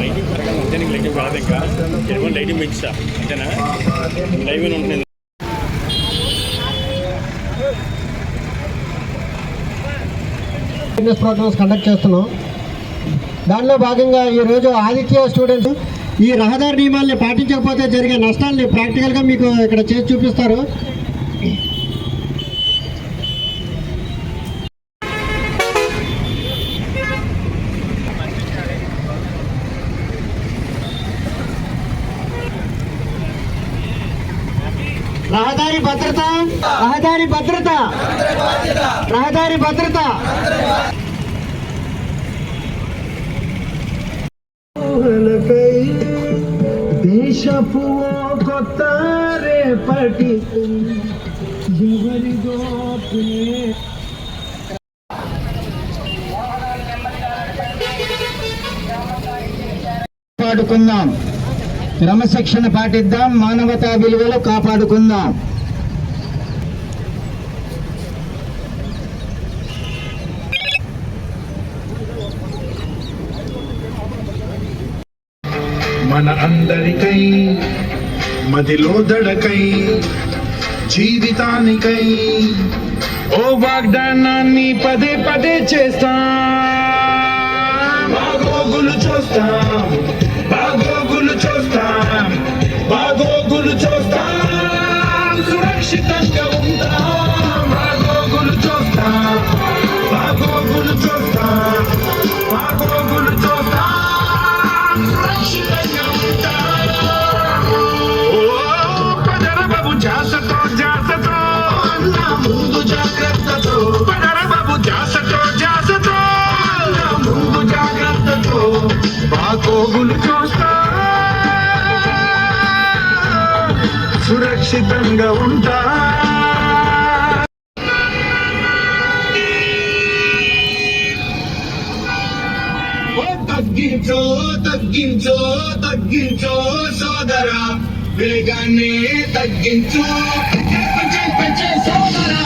Lighting ప్రకారం అంతే నీకు లైటింగ్ కాదు ఇంకా ఎటువంటి లైటింగ్ పెంచుతా అంతేనా లైవ్ ఉంటుంది. ఫిట్నెస్ ప్రోగ్రామ్స్ కండక్ట్ చేస్తున్నాం. దానిలో భాగంగా ఈరోజు ఆదిత్య స్టూడెంట్స్ ఈ రహదారి నియమాల్ని పాటించకపోతే జరిగే నష్టాలని ప్రాక్టికల్గా మీకు ఇక్కడ చేసి చూపిస్తారు. రహదారి భద్రత, రహదారి భద్రత, రహదారి భద్రత. దేశపు కొత్త రేపటి ఎవరిదో కాపాడుకుందాం, క్రమశిక్షణ పాటిద్దాం, మానవతా విలువలు కాపాడుకుందాం. మన అందరికై మదిలో దడకై జీవితానికై ఓ వాగ్దానాన్ని పదే పదే చేస్తాం. బాగోగులు చూస్తాం, బాగోగులు చూస్తాం, బాగోగులు చూస్తాం, సురక్షితంగా ఉంటాం. బాగోగులు చూస్తాం, బాగోగులు చూస్తాం, బాగోగులు చూస్తాం, సురక్షితంగా ఉంటాం. ఓ పదర బాబు జాసతో జాసతో అన్నా ముందు జాగ్రత్తతో, పదర బాబు జాసతో జాసతో అన్నా ముందు జాగ్రత్తతో బాగోగులు చూస్తా సురక్షితంగా ఉంటా. తగ్గించో తగ్గించో తగ్గించో సోదరా, వేగాన్ని తగ్గించు పెంచే సోదరా.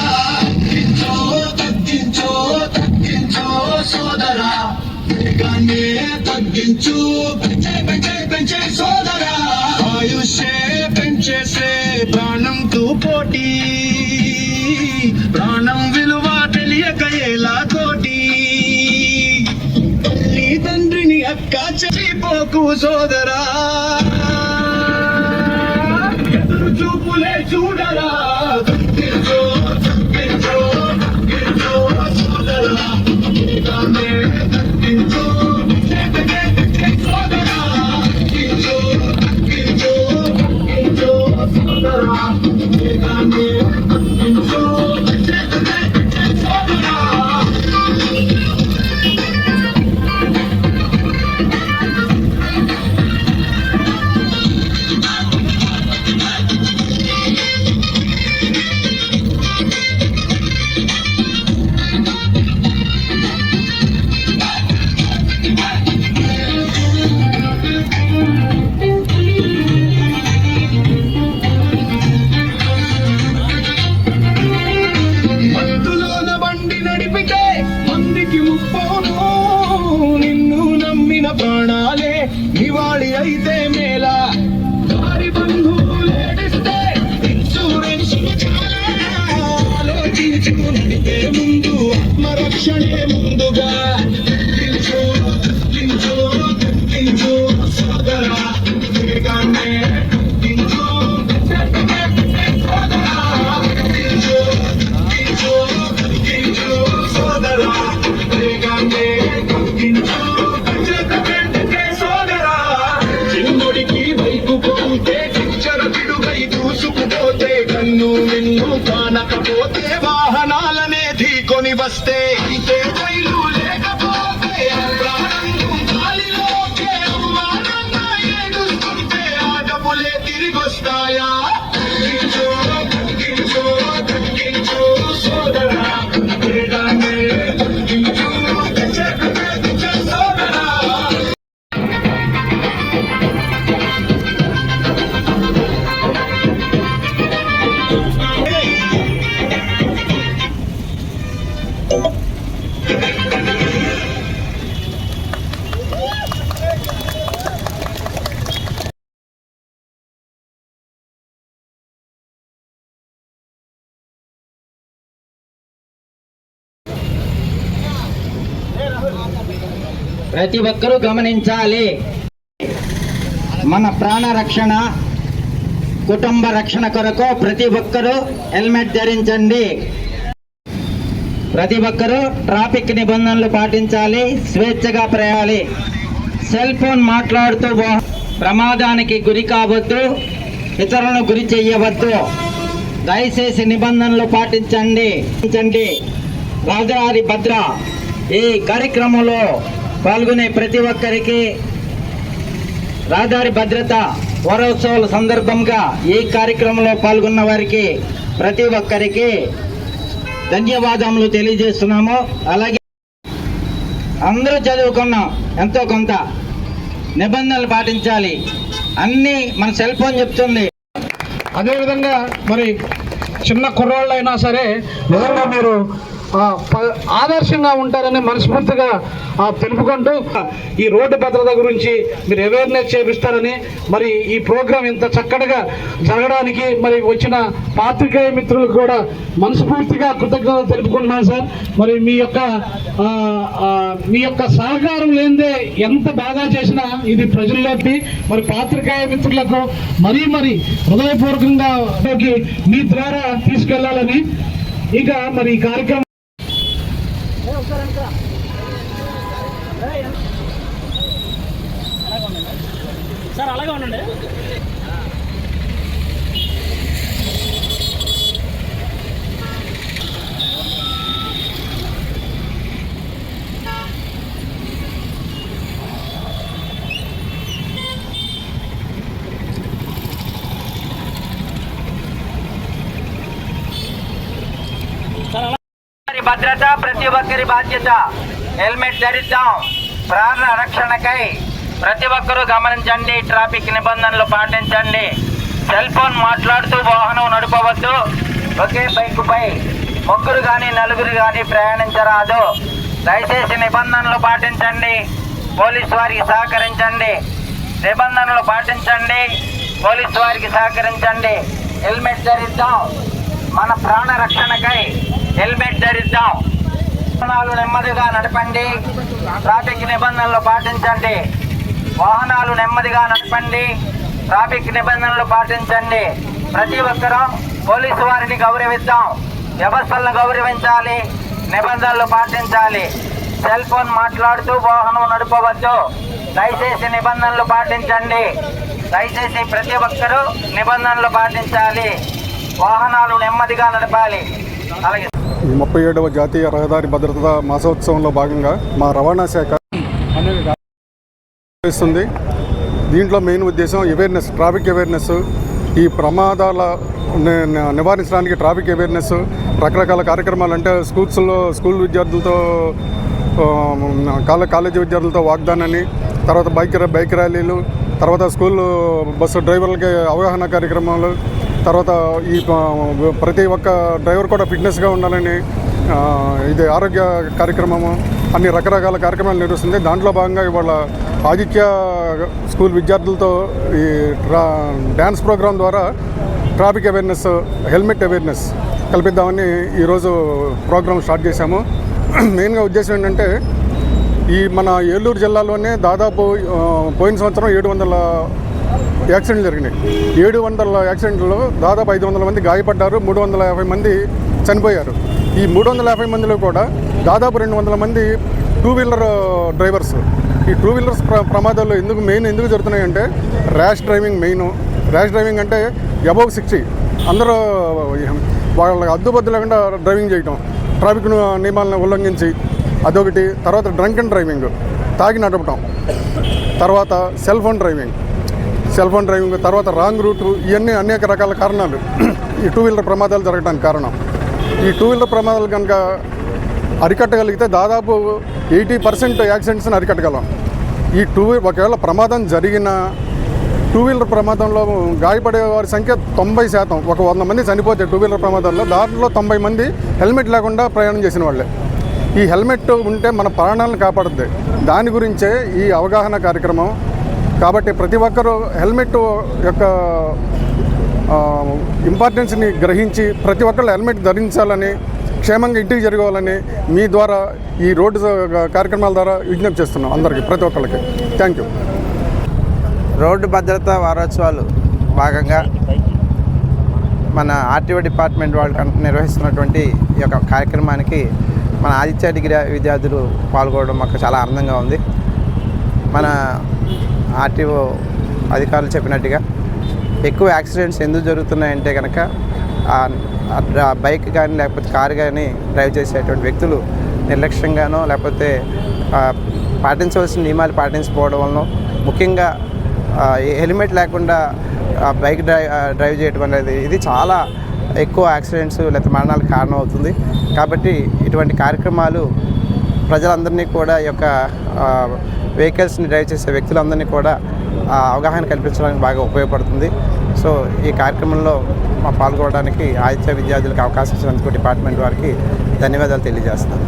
తగ్గించో తగ్గించో తగ్గించో సోదరా, వేగాన్ని తగ్గించు పెంచే సోదరా. ఆయుష్యే పెంచేసే ప్రాణంతో పోటీ, ప్రాణం విలువ తెలియక ఎలా తోటి. తల్లి తండ్రిని అక్క చెడిపోకు సోదరా, ఎదురు చూపులే చూడరా. తగ్గించో తగ్గించో తగ్గించో సోదరా, తగ్గించో సోదరా, తగ్గించో తగ్గించో తగ్గించో సోదరా, తగ్గించో సోదరా. మత్తులోన బండి నడిపితే మందికి ముప్పవును, నిన్ను నమ్మిన ప్రాణాలే నివాళి అయితే మేలా. దారి బంధువులేడిస్తే ఇన్సూరెన్స్ ఆలోచించు నడిపే ముందు ఆత్మరక్షణే ముందుగా. తగ్గించు తగ్గించు తగ్గించు సోదరా, వేగాన్నే తగ్గించు సోదరా. తగ్గించు తగ్గించు తగ్గించు సోదరా, వేగాన్నే తగ్గించు సోదరా. చిన్నుడికి వైపు పోతే చిచ్చర పిడుగై దూసుకుపోతే, కన్ను నిన్ను కానకపోతే వాహనాలనే ఢీకొని వస్తే, అయితే రైలు లేకపోతే ప్రాణం గాలిలోకే అమ్మానన్నా ఏడుస్తుంటే ఆ డబ్బులే తిరిగొస్తాయా. తగ్గించు తగ్గించు తగ్గించు సోదరా, వేగాన్నే తగ్గించు సోదరా. ప్రతి ఒక్కరూ గమనించాలి. మన ప్రాణ రక్షణ, కుటుంబ రక్షణ కొరకు ప్రతి ఒక్కరూ హెల్మెట్ ధరించండి. ప్రతి ఒక్కరూ ట్రాఫిక్ నిబంధనలు పాటించాలి. స్వేచ్ఛగా ప్రయాణాలి. సెల్ ఫోన్ మాట్లాడుతూ ప్రమాదానికి గురి కావద్దు, ఇతరులను గురి చేయవద్దు. దయచేసి నిబంధనలు పాటించండి. రహదారి భద్ర ఈ కార్యక్రమంలో పాల్గొనే ప్రతి ఒక్కరికి రహదారి భద్రత వారోత్సవాల సందర్భంగా ఈ కార్యక్రమంలో పాల్గొన్న వారికి ప్రతి ఒక్కరికి ధన్యవాదములు తెలియజేస్తున్నాము. అలాగే అందరూ చదువుకున్నాం, ఎంతో కొంత నిబంధనలు పాటించాలి. అన్నీ మన సెల్ ఫోన్ చెప్తుంది. అదేవిధంగా మరి చిన్న కుర్రాళ్ళైనా సరే నిజంగా మీరు ఆదర్శంగా ఉంటారని మనస్ఫూర్తిగా తెలుపుకుంటూ ఈ రోడ్డు భద్రత గురించి మీరు అవేర్నెస్ చేపిస్తారని, మరి ఈ ప్రోగ్రాం ఇంత చక్కగా జరగడానికి మరి వచ్చిన పాత్రికేయ మిత్రులకు కూడా మనస్ఫూర్తిగా కృతజ్ఞతలు తెలుపుకుంటున్నాను సార్. మరి మీ యొక్క సహకారం లేనిదే ఎంత బాగా చేసినా ఇది ప్రజల్లోకి మరి పాత్రికేయ మిత్రులకు మరీ హృదయపూర్వకంగా మీ ద్వారా తీసుకెళ్లాలని, ఇక మరి ఈ కార్యక్రమం సార్ అలాగే ఉండండి. భద్రత ప్రతి ఒక్కరి బాధ్యత. హెల్మెట్ ధరిద్దాం. ప్రాణ రక్షణకై ప్రతి ఒక్కరూ గమనించండి. ట్రాఫిక్ నిబంధనలు పాటించండి. సెల్ ఫోన్ మాట్లాడుతూ వాహనం నడపవద్దు. ఒకే బైకుపై ముగ్గురు కానీ నలుగురు కానీ ప్రయాణించరాదు. దయచేసి నిబంధనలు పాటించండి. పోలీసు వారికి సహకరించండి. నిబంధనలు పాటించండి. పోలీసు వారికి సహకరించండి. హెల్మెట్ ధరిద్దాం. మన ప్రాణ రక్షణకై హెల్మెట్ ధరిద్దాం. వాహనాలు నెమ్మదిగా నడపండి. ట్రాఫిక్ నిబంధనలు పాటించండి. వాహనాలు నెమ్మదిగా నడపండి. ట్రాఫిక్ నిబంధనలు పాటించండి. ప్రతి ఒక్కరూ పోలీసు వారిని గౌరవిద్దాం. వ్యవస్థలను గౌరవించాలి. నిబంధనలు పాటించాలి. సెల్ ఫోన్ మాట్లాడుతూ వాహనం నడపవద్దు. దయచేసి నిబంధనలు పాటించండి. దయచేసి ప్రతి ఒక్కరూ నిబంధనలు పాటించాలి. వాహనాలు నెమ్మదిగా నడపాలి. అలాగే 37వ జాతీయ రహదారి భద్రతా మాసోత్సవంలో భాగంగా మా రవాణా శాఖ చేస్తుంది. దీంట్లో మెయిన్ ఉద్దేశం అవేర్నెస్, ట్రాఫిక్ అవేర్నెస్. ఈ ప్రమాదాల నివారించడానికి ట్రాఫిక్ అవేర్నెస్, రకరకాల కార్యక్రమాలు. అంటే స్కూల్ విద్యార్థులతో, కాలేజీ విద్యార్థులతో వాగ్దానాన్ని, తర్వాత బైక్ ర్యాలీలు, తర్వాత స్కూల్ బస్సు డ్రైవర్లకి అవగాహన కార్యక్రమాలు, తర్వాత ఈ ప్రతి ఒక్క డ్రైవర్ కూడా ఫిట్నెస్గా ఉండాలని ఇది ఆరోగ్య కార్యక్రమము, అన్ని రకరకాల కార్యక్రమాలు నిర్వహిస్తుంది. దాంట్లో భాగంగా ఇవాళ ఆదిత్య స్కూల్ విద్యార్థులతో ఈ డ్యాన్స్ ప్రోగ్రాం ద్వారా ట్రాఫిక్ అవేర్నెస్, హెల్మెట్ అవేర్నెస్ కల్పిద్దామని ఈరోజు ప్రోగ్రాం స్టార్ట్ చేశాము. మెయిన్గా ఉద్దేశం ఏంటంటే ఈ మన ఏలూరు జిల్లాలోనే దాదాపు పోయిన సంవత్సరం 700 యాక్సిడెంట్లు జరిగినాయి. 700 యాక్సిడెంట్లో దాదాపు 500 మంది గాయపడ్డారు, 350 మంది చనిపోయారు. ఈ 350 మందిలో కూడా దాదాపు 200 మంది టూ వీలర్ డ్రైవర్స్. ఈ టూ వీలర్స్ ప్రమాదాలు ఎందుకు జరుగుతున్నాయంటే rash driving main. Rash driving అంటే అబౌవ్ 60 అందరూ వాళ్ళకి అద్దుబద్దు లేకుండా డ్రైవింగ్ చేయటం, ట్రాఫిక్ నియమాలను ఉల్లంఘించి అదొకటి. తర్వాత డ్రంక్ అండ్ డ్రైవింగ్, తాగి నడపటం. తర్వాత సెల్ ఫోన్ డ్రైవింగ్, తర్వాత రాంగ్ రూటు. ఇవన్నీ అనేక రకాల కారణాలు ఈ టూ వీలర్ ప్రమాదాలు జరగడానికి కారణం. ఈ టూ వీలర్ ప్రమాదాలు కనుక అరికట్టగలిగితే దాదాపు 80% యాక్సిడెంట్స్ని అరికట్టగలం. ఒకవేళ ప్రమాదం జరిగిన టూ వీలర్ ప్రమాదంలో గాయపడే వారి సంఖ్య 90%. ఒక 100 మంది చనిపోతే టూ వీలర్ ప్రమాదాల్లో దాంట్లో 90 మంది హెల్మెట్ లేకుండా ప్రయాణం చేసిన వాళ్ళే. ఈ హెల్మెట్ ఉంటే మన ప్రాణాలను కాపాడుద్ది. దాని గురించే ఈ అవగాహన కార్యక్రమం. కాబట్టి ప్రతి ఒక్కరూ హెల్మెట్ యొక్క ఇంపార్టెన్స్ని గ్రహించి ప్రతి ఒక్కరు హెల్మెట్ ధరించాలని, క్షేమంగా ఇంటికి జరగాలని మీ ద్వారా ఈ రోడ్డు కార్యక్రమాల ద్వారా విజ్ఞప్తి చేస్తున్నాం అందరికీ, ప్రతి ఒక్కరికి. Thank you. రోడ్డు భద్రతా వారోత్సవాలు భాగంగా మన ఆర్టీఓ డిపార్ట్మెంట్ వాళ్ళు నిర్వహిస్తున్నటువంటి ఈ యొక్క కార్యక్రమానికి మన ఆదిత్య డిగ్రీ విద్యార్థులు పాల్గొనడం మాకు చాలా ఆనందంగా ఉంది. మన ఆర్టీఓ అధికారులు చెప్పినట్టుగా ఎక్కువ యాక్సిడెంట్స్ ఎందుకు జరుగుతున్నాయంటే కనుక బైక్ కానీ లేకపోతే కారు కానీ డ్రైవ్ చేసేటువంటి వ్యక్తులు నిర్లక్ష్యంగానో లేకపోతే పాటించవలసిన నియమాలు పాటించకపోవడం వలన, ముఖ్యంగా హెల్మెట్ లేకుండా బైక్ డ్రైవ్ చేయడం అనేది ఇది చాలా ఎక్కువ యాక్సిడెంట్స్ లేకపోతే మరణాలకు కారణం అవుతుంది. కాబట్టి ఇటువంటి కార్యక్రమాలు ప్రజలందరినీ కూడా ఈ యొక్క వెహికల్స్ని డ్రైవ్ చేసే వ్యక్తులందరినీ కూడా అవగాహన కల్పించడానికి బాగా ఉపయోగపడుతుంది. సో ఈ కార్యక్రమంలో పాల్గొనడానికి ఆదిత్య విద్యార్థులకు అవకాశం ఇచ్చినందుకు డిపార్ట్మెంట్ వారికి ధన్యవాదాలు తెలియజేస్తాను.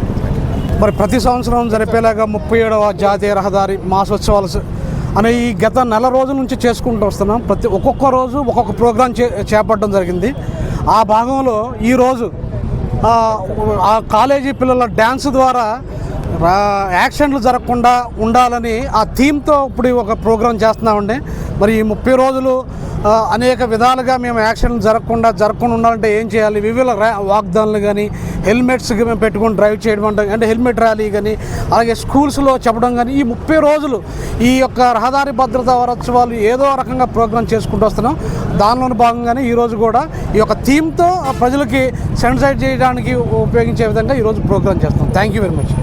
మరి ప్రతి సంవత్సరం జరిపేలాగా 37వ జాతీయ రహదారి మాసోత్సవాలు అనే ఈ గత నెల రోజుల నుంచి చేసుకుంటూ వస్తున్నాం. ఒక్కొక్క రోజు ఒక్కొక్క ప్రోగ్రాం చేపట్టడం జరిగింది. ఆ భాగంలో ఈరోజు ఆ కాలేజీ పిల్లల డ్యాన్స్ ద్వారా యాక్సిడెంట్లు జరగకుండా ఉండాలని ఆ థీమ్తో ఇప్పుడు ఒక ప్రోగ్రాం చేస్తున్నామండి. మరి ఈ 30 రోజులు అనేక విధాలుగా మేము యాక్సిడెంట్లు జరగకుండా ఉండాలంటే ఏం చేయాలి, వివిధ వాగ్దానాలు కానీ హెల్మెట్స్ మేము పెట్టుకొని డ్రైవ్ చేయడం అంటే హెల్మెట్ ర్యాలీ కానీ అలాగే స్కూల్స్లో చెప్పడం కానీ ఈ 30 రోజులు ఈ యొక్క రహదారి భద్రతా వారోత్సవాలు ఏదో రకంగా ప్రోగ్రాం చేసుకుంటూ వస్తున్నాం. దానిలోని భాగంగానే ఈరోజు కూడా ఈ యొక్క థీమ్తో ప్రజలకి సెన్సిటైజ్ చేయడానికి ఉపయోగించే విధంగా ఈరోజు ప్రోగ్రాం చేస్తున్నాం. Thank you very much.